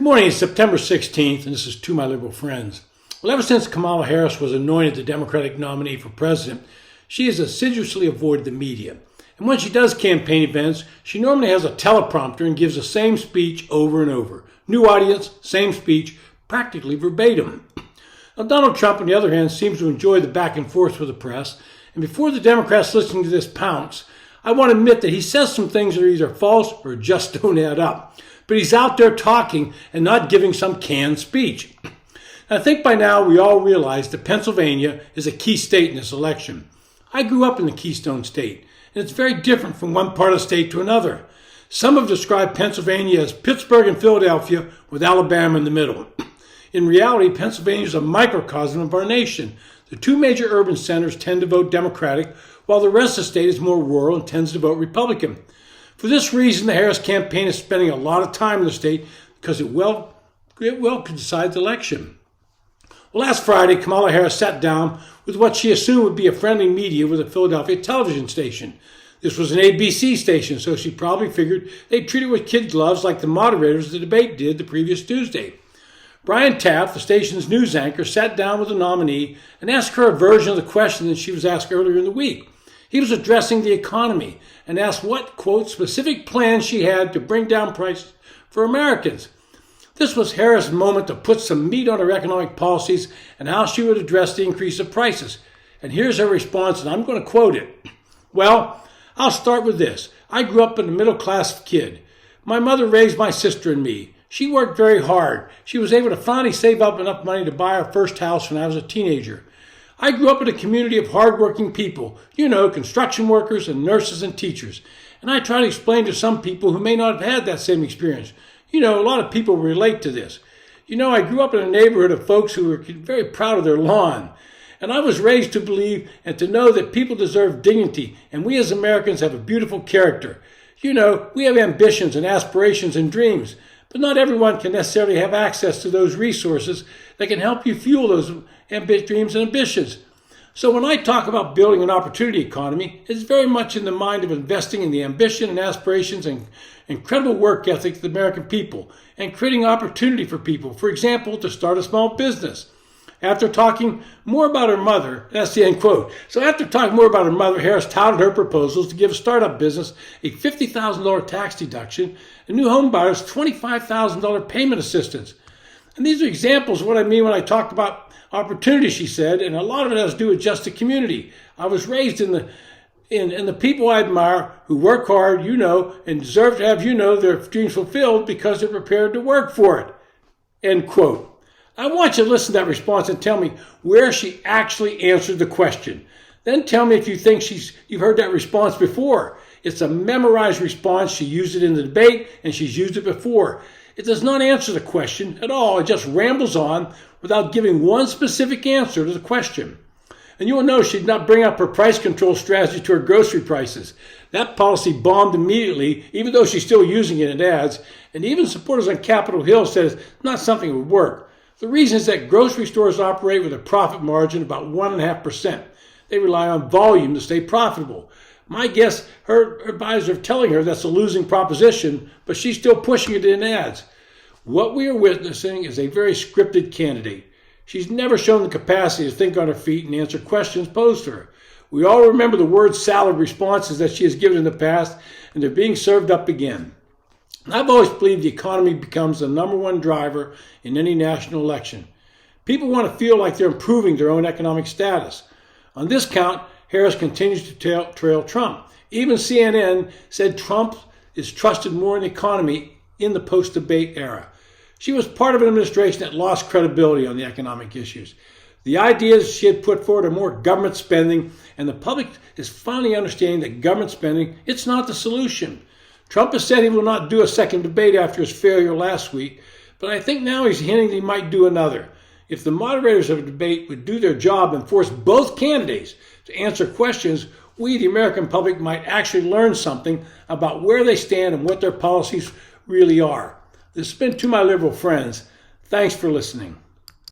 Good morning, it's September 16th, and this is To My Liberal Friends. Well, ever since Kamala Harris was anointed the Democratic nominee for president, she has assiduously avoided the media. And when she does campaign events, she normally has a teleprompter and gives the same speech over and over. New audience, same speech, practically verbatim. Now, Donald Trump, on the other hand, seems to enjoy the back and forth with the press. And before the Democrats listening to this pounce, I want to admit that he says some things that are either false or just don't add up. But he's out there talking and not giving some canned speech. I think by now we all realize that Pennsylvania is a key state in this election. I grew up in the Keystone State, and it's very different from one part of the state to another. Some have described Pennsylvania as Pittsburgh and Philadelphia with Alabama in the middle. In reality, Pennsylvania is a microcosm of our nation. The two major urban centers tend to vote Democratic, while the rest of the state is more rural and tends to vote Republican. For this reason, the Harris campaign is spending a lot of time in the state because it well could decide the election. Well, last Friday, Kamala Harris sat down with what she assumed would be a friendly media with a Philadelphia television station. This was an ABC station, so she probably figured they'd treat her with kid gloves like the moderators of the debate did the previous Tuesday. Brian Taft, the station's news anchor, sat down with the nominee and asked her a version of the question that she was asked earlier in the week. He was addressing the economy and asked what, quote, specific plans she had to bring down prices for Americans. This was Harris' moment to put some meat on her economic policies and how she would address the increase of prices. And here's her response, and I'm going to quote it. Well, I'll start with this. I grew up a middle-class kid. My mother raised my sister and me. She worked very hard. She was able to finally save up enough money to buy our first house when I was a teenager. I grew up in a community of hardworking people, construction workers and nurses and teachers. And I try to explain to some people who may not have had that same experience. A lot of people relate to this. I grew up in a neighborhood of folks who were very proud of their lawn. And I was raised to believe and to know that people deserve dignity, and we as Americans have a beautiful character. We have ambitions and aspirations and dreams, but not everyone can necessarily have access to those resources that can help you fuel those dreams and ambitions. So when I talk about building an opportunity economy, it's very much in the mind of investing in the ambition and aspirations and incredible work ethic of the American people and creating opportunity for people, for example, to start a small business. After talking more about her mother, that's the end quote. So after talking more about her mother, Harris touted her proposals to give a startup business a $50,000 tax deduction and new home buyers $25,000 payment assistance. And these are examples of what I mean when I talk about opportunity, she said, and a lot of it has to do with just the community. I was raised in the people I admire who work hard, and deserve to have, their dreams fulfilled because they're prepared to work for it. End quote. I want you to listen to that response and tell me where she actually answered the question. Then tell me if you think you've heard that response before. It's a memorized response. She used it in the debate, and she's used it before. It does not answer the question at all. It just rambles on without giving one specific answer to the question. And you will know she did not bring up her price control strategy to her grocery prices. That policy bombed immediately, even though she's still using it in ads. And even supporters on Capitol Hill said it's not something that would work. The reason is that grocery stores operate with a profit margin of about 1.5%. They rely on volume to stay profitable. My guess, her advisors are telling her that's a losing proposition, but she's still pushing it in ads. What we are witnessing is a very scripted candidate. She's never shown the capacity to think on her feet and answer questions posed to her. We all remember the word salad responses that she has given in the past, and they're being served up again. I've always believed the economy becomes the number one driver in any national election. People want to feel like they're improving their own economic status. On this count, Harris continues to trail Trump. Even CNN said Trump is trusted more in the economy in the post-debate era. She was part of an administration that lost credibility on the economic issues. The ideas she had put forward are more government spending, and the public is finally understanding that government spending, it's not the solution. Trump has said he will not do a second debate after his failure last week, but I think now he's hinting he might do another. If the moderators of a debate would do their job and force both candidates to answer questions, we, the American public, might actually learn something about where they stand and what their policies really are. This has been To My Liberal Friends. Thanks for listening.